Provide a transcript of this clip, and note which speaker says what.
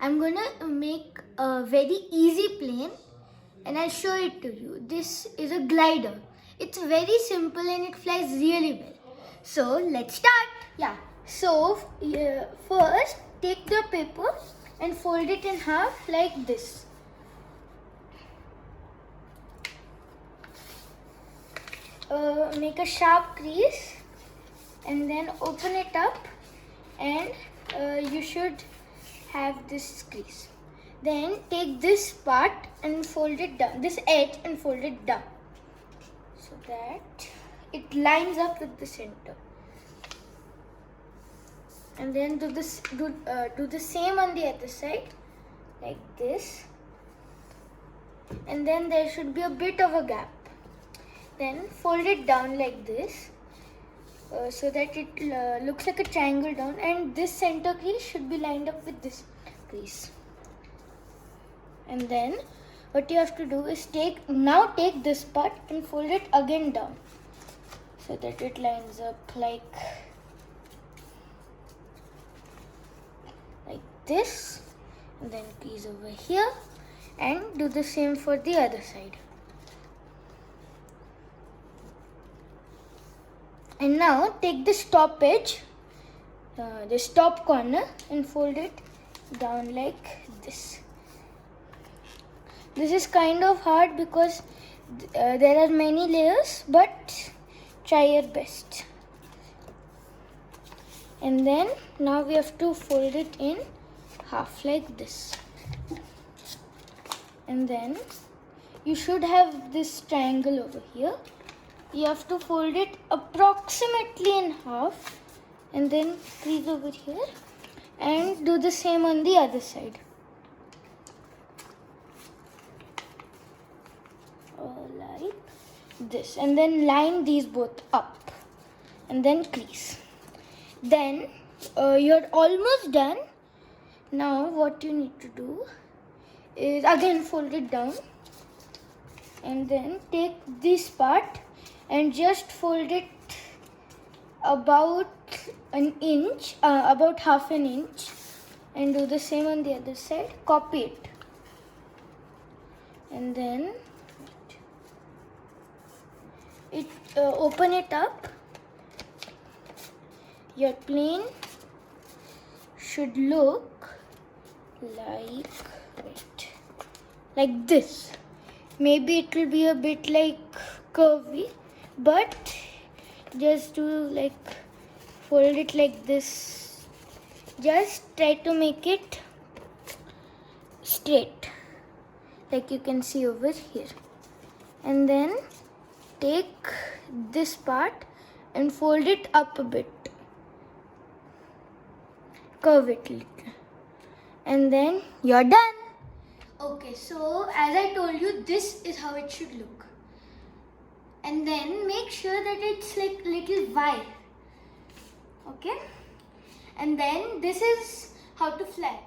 Speaker 1: I'm gonna make a very easy plane and I'll show it to you. This is a glider. It's very simple and it flies really well. So let's start. So first take the paper and fold it in half like this. Make a sharp crease and then open it up, and you should have this crease. Then take this part and fold it down, this edge, and fold it down so that it lines up with the center. And then do the same on the other side like this. And then there should be a bit of a gap. Then fold it down like this so that it looks like a triangle down, and this center crease should be lined up with this crease. And then what you have to do is take this part and fold it again down so that it lines up like this, and then crease over here, and do the same for the other side. And now take this top edge, this top corner, and fold it down like this. This is kind of hard because there are many layers, but try your best. And then now we have to fold it in half like this. And then you should have this triangle over here. You have to fold it approximately in half and then crease over here, and do the same on the other side. Like this, and then line these both up and then crease. Then you're almost done. Now what you need to do is again fold it down, and then take this part and just fold it about an inch, about half an inch, and do the same on the other side. Copy it, and then open it up. Your plane should look like this. Maybe it will be a bit like curvy, but just do fold it like this. Just try to make it straight, like you can see over here. And then take this part and fold it up a bit. Curve it a little. And then you're done. Okay, so as I told you, this is how it should look. And then make sure that it's like little wide. Okay? And then this is how to fly.